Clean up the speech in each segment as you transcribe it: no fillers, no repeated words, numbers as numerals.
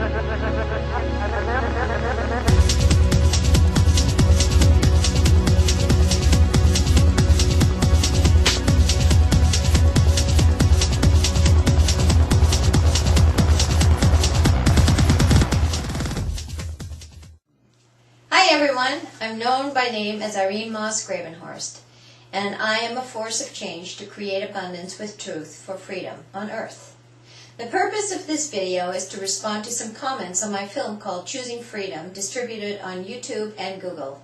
Everyone, I'm known by name as Irene Moss Gravenhorst, and I am a force of change to create abundance with truth for freedom on earth. The purpose of this video is to respond to some comments on my film called Choosing Freedom, distributed on YouTube and Google.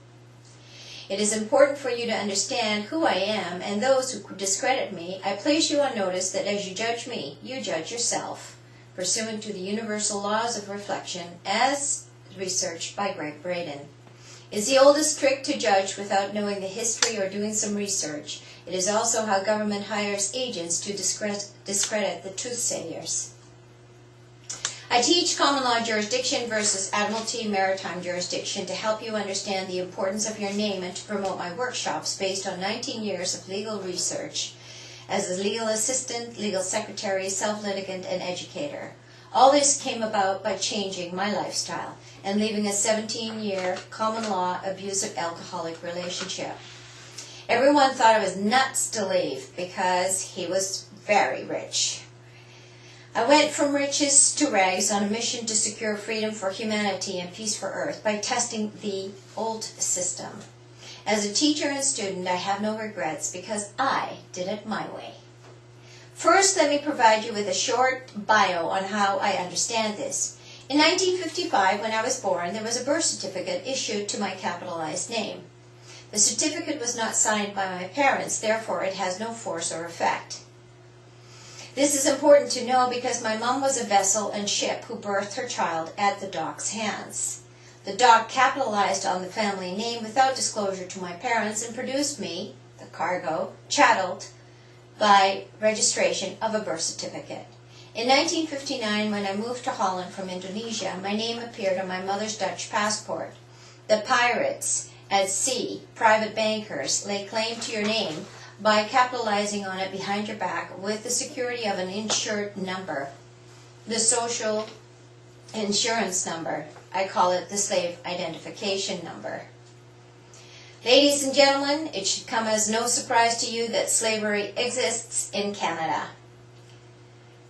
It is important for you to understand who I am, and those who discredit me, I place you on notice that as you judge me, you judge yourself, pursuant to the universal laws of reflection as researched by Greg Braden. It's the oldest trick to judge without knowing the history or doing some research. It is also how government hires agents to discredit the truth-sayers. I teach common law jurisdiction versus admiralty maritime jurisdiction to help you understand the importance of your name and to promote my workshops based on 19 years of legal research as a legal assistant, legal secretary, self-litigant, and educator. All this came about by changing my lifestyle and leaving a 17-year common law abusive alcoholic relationship. Everyone thought I was nuts to leave because he was very rich. I went from riches to rags on a mission to secure freedom for humanity and peace for earth by testing the old system. As a teacher and student, I have no regrets because I did it my way. First, let me provide you with a short bio on how I understand this. In 1955, when I was born, there was a birth certificate issued to my capitalized name. The certificate was not signed by my parents, therefore it has no force or effect. This is important to know because my mom was a vessel and ship who birthed her child at the dock's hands. The dock capitalized on the family name without disclosure to my parents and produced me, the cargo, chatteled by registration of a birth certificate. In 1959, when I moved to Holland from Indonesia, my name appeared on my mother's Dutch passport. The pirates at sea, private bankers, lay claim to your name by capitalizing on it behind your back with the security of an insured number, the social insurance number. I call it the slave identification number. Ladies and gentlemen, it should come as no surprise to you that slavery exists in Canada.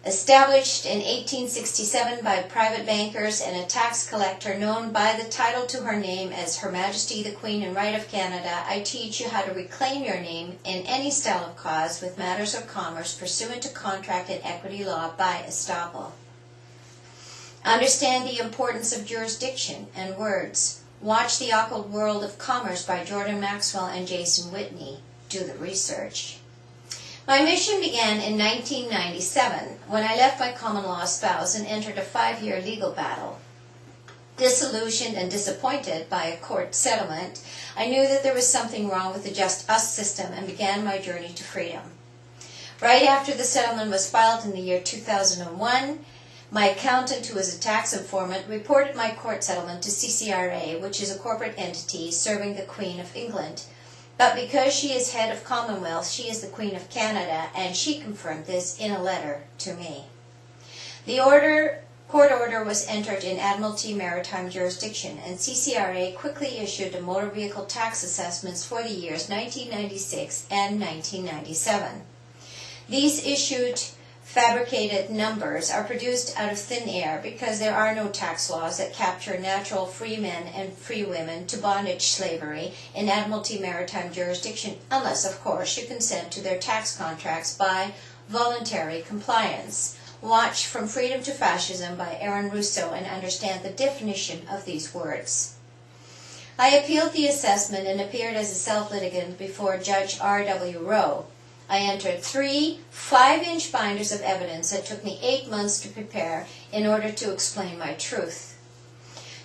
Established in 1867 by private bankers and a tax collector known by the title to her name as Her Majesty the Queen and Right of Canada, I teach you how to reclaim your name in any style of cause with matters of commerce pursuant to contract and equity law by estoppel. Understand the importance of jurisdiction and words. Watch The Occult World of Commerce by Jordan Maxwell and Jason Whitney. Do the research. My mission began in 1997 when I left my common law spouse and entered a 5-year legal battle. Disillusioned and disappointed by a court settlement, I knew that there was something wrong with the Just Us system and began my journey to freedom. Right after the settlement was filed in the year 2001, my accountant, who was a tax informant, reported my court settlement to CCRA, which is a corporate entity serving the Queen of England. But because she is head of Commonwealth, she is the Queen of Canada, and she confirmed this in a letter to me. The court order was entered in Admiralty Maritime Jurisdiction, and CCRA quickly issued the motor vehicle tax assessments for the years 1996 and 1997. These issued fabricated numbers are produced out of thin air because there are no tax laws that capture natural free men and free women to bondage slavery in Admiralty Maritime Jurisdiction, unless, of course, you consent to their tax contracts by voluntary compliance. Watch From Freedom to Fascism by Aaron Russo and understand the definition of these words. I appealed the assessment and appeared as a self-litigant before Judge R.W. Rowe. I entered 3 5-inch binders of evidence that took me 8 months to prepare in order to explain my truth.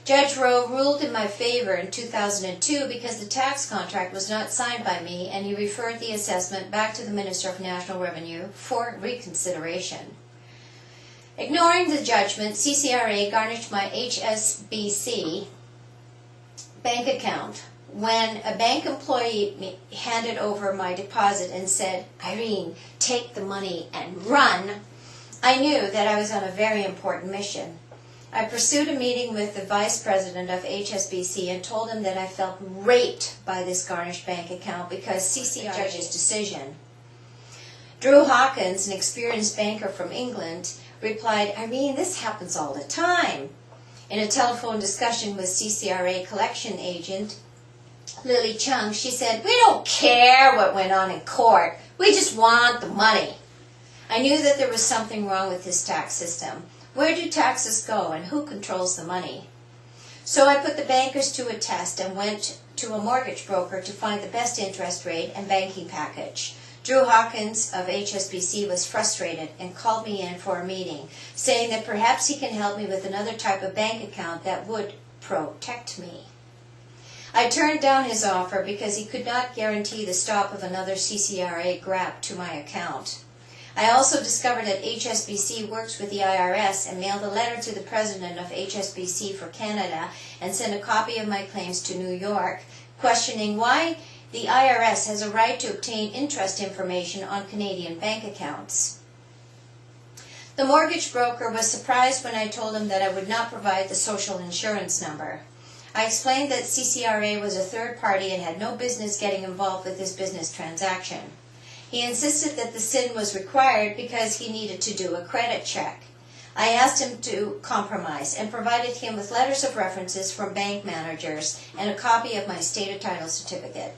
Judge Rowe ruled in my favor in 2002 because the tax contract was not signed by me, and he referred the assessment back to the Minister of National Revenue for reconsideration. Ignoring the judgment, CCRA garnished my HSBC bank account. When a bank employee handed over my deposit and said, "Irene, take the money and run," I knew that I was on a very important mission. I pursued a meeting with the vice president of HSBC and told him that I felt raped by this garnished bank account because CCR judge's decision. Drew Hawkins, an experienced banker from England, replied, "Irene, this happens all the time." In a telephone discussion with CCRA collection agent Lily Chung, she said, "We don't care what went on in court. We just want the money." I knew that there was something wrong with this tax system. Where do taxes go and who controls the money? So I put the bankers to a test and went to a mortgage broker to find the best interest rate and banking package. Drew Hawkins of HSBC was frustrated and called me in for a meeting, saying that perhaps he can help me with another type of bank account that would protect me. I turned down his offer because he could not guarantee the stop of another CCRA grab to my account. I also discovered that HSBC works with the IRS and mailed a letter to the president of HSBC for Canada and sent a copy of my claims to New York, questioning why the IRS has a right to obtain interest information on Canadian bank accounts. The mortgage broker was surprised when I told him that I would not provide the social insurance number. I explained that CCRA was a third party and had no business getting involved with this business transaction. He insisted that the SIN was required because he needed to do a credit check. I asked him to compromise and provided him with letters of references from bank managers and a copy of my stated title certificate.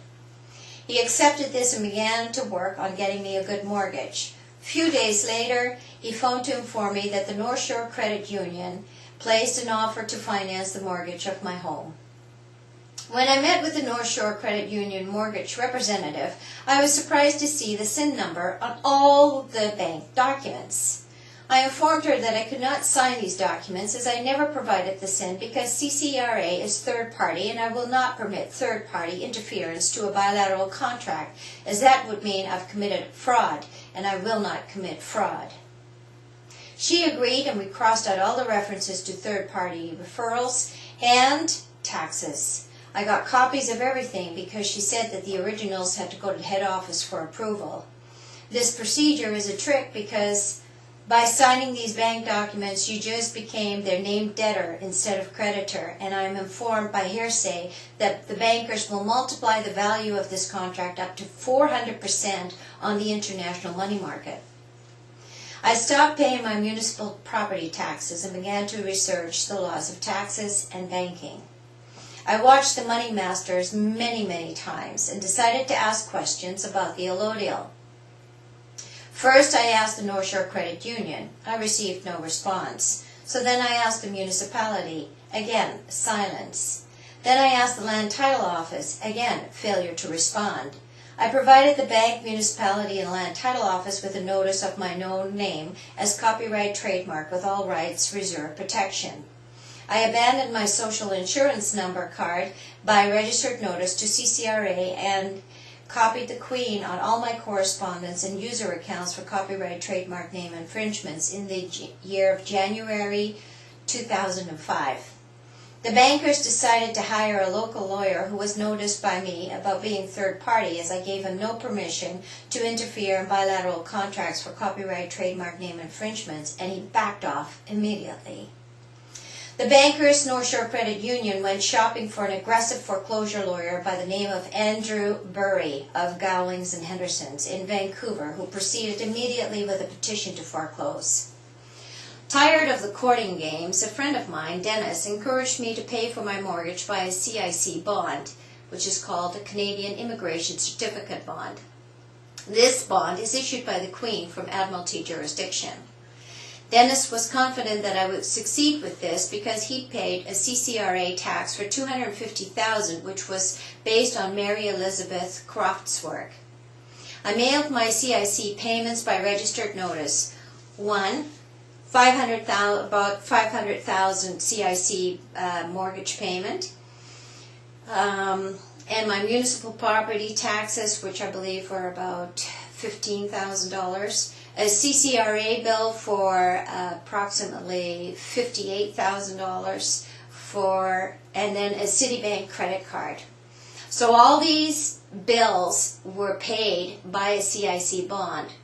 He accepted this and began to work on getting me a good mortgage. A few days later, he phoned to inform me that the North Shore Credit Union placed an offer to finance the mortgage of my home. When I met with the North Shore Credit Union mortgage representative, I was surprised to see the SIN number on all the bank documents. I informed her that I could not sign these documents as I never provided the SIN because CCRA is third party and I will not permit third party interference to a bilateral contract, as that would mean I've committed fraud and I will not commit fraud. She agreed and we crossed out all the references to third party referrals and taxes. I got copies of everything because she said that the originals had to go to the head office for approval. This procedure is a trick because by signing these bank documents, you just became their named debtor instead of creditor, and I am informed by hearsay that the bankers will multiply the value of this contract up to 400% on the international money market. I stopped paying my municipal property taxes and began to research the laws of taxes and banking. I watched the Money Masters many times and decided to ask questions about the allodial. First, I asked the North Shore Credit Union. I received no response. So then I asked the municipality. Again, silence. Then I asked the Land Title Office. Again, failure to respond. I provided the bank, municipality, and Land Title Office with a notice of my known name as copyright trademark with all rights reserved protection. I abandoned my social insurance number card by registered notice to CCRA and copied the Queen on all my correspondence and user accounts for copyright trademark name infringements in the year of January 2005. The bankers decided to hire a local lawyer who was noticed by me about being third party, as I gave him no permission to interfere in bilateral contracts for copyright trademark name infringements, and he backed off immediately. The bankers, North Shore Credit Union, went shopping for an aggressive foreclosure lawyer by the name of Andrew Burry of Gowlings and Hendersons in Vancouver, who proceeded immediately with a petition to foreclose. Tired of the courting games, a friend of mine, Dennis, encouraged me to pay for my mortgage by a CIC bond, which is called a Canadian Immigration Certificate Bond. This bond is issued by the Queen from Admiralty jurisdiction. Dennis was confident that I would succeed with this because he paid a CCRA tax for $250,000, which was based on Mary Elizabeth Croft's work. I mailed my CIC payments by registered notice. One, about $500,000 CIC mortgage payment, and my municipal property taxes, which I believe were about $15,000. A CCRA bill for approximately $58,000 and then a Citibank credit card. So all these bills were paid by a CIC bond.